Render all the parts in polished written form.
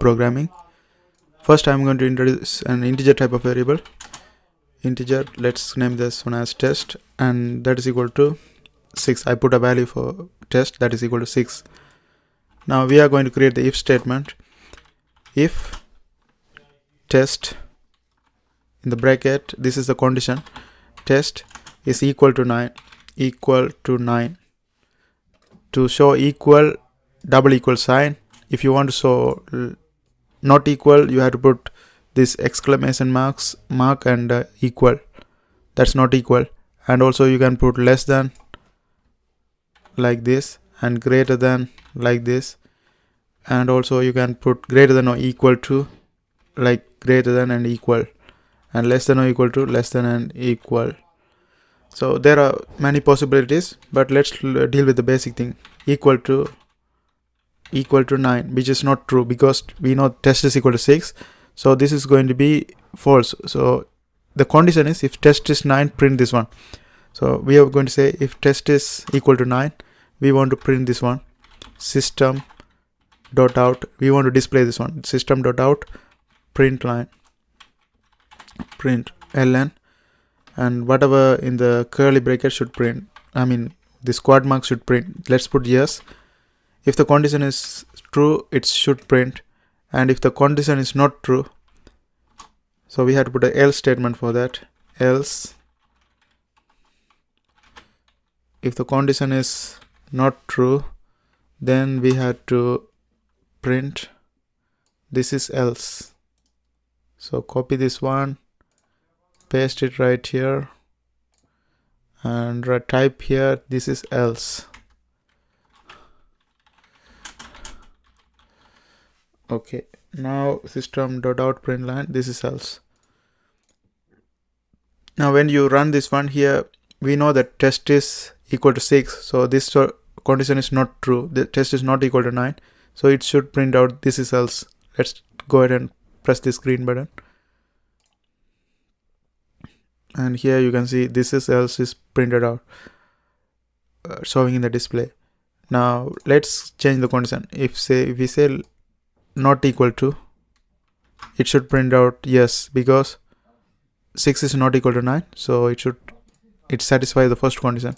programming. First I'm going to introduce an integer type of variable. Integer, let's name this one as test, and that is equal to 6. I put a value for test that is equal to 6. Now we are going to create the if statement. If test, in the bracket, this is the condition, test is equal to 9, to show equal, double equal sign. If you want to show not equal, you have to put this exclamation mark and equal, that's not equal. And also you can put less than like this, and greater than like this, and also you can put greater than or equal to, like greater than and equal, and less than or equal to less than and equal. So there are many possibilities, but let's deal with the basic thing. Equal to 9, which is not true because we know test is equal to 6, so this is going to be false. So the condition is if test is 9, print this one. So we are going to say if test is equal to 9, we want to print this one, system dot out, we want to display this one, system dot out print line, print ln, and whatever in the curly bracket should print, I mean the squad mark should print. Let's put yes. If the condition is true, it should print, and if the condition is not true, so we have to put an else statement for that. Else, if the condition is not true, then we have to print this is else. So copy this one, paste it right here, and type here this is else. Okay, now system.out print line, this is else. Now when you run this one here, we know that test is equal to 6, so this condition is not true, the test is not equal to 9, so it should print out this is else. Let's go ahead and press this green button, and here you can see this is else is printed out, showing in the display. Now let's change the condition. If we say not equal to, it should print out yes, because 6 is not equal to 9, so it satisfies the first condition,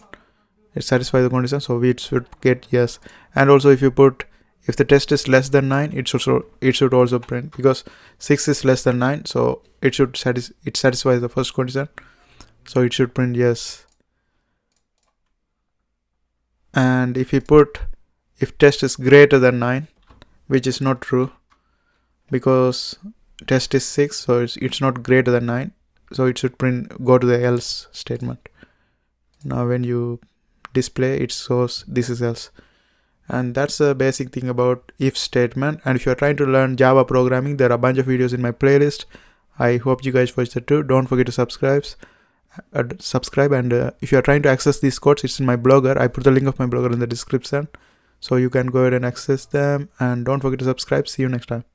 it satisfies the condition, so it should get yes. And also if the test is less than 9, it should also print, because 6 is less than 9, so it satisfies the first condition, so it should print yes. And if we put if test is greater than 9, which is not true because test is 6, so it's not greater than 9, so it should go to the else statement. Now when you display, it shows this is else. And that's the basic thing about if statement. And if you're trying to learn Java programming, there are a bunch of videos in my playlist. I hope you guys watch that too. Don't forget to subscribe, and if you are trying to access these codes, it's in my blogger. I put the link of my blogger in the description, so you can go ahead and access them. And don't forget to subscribe. See you next time.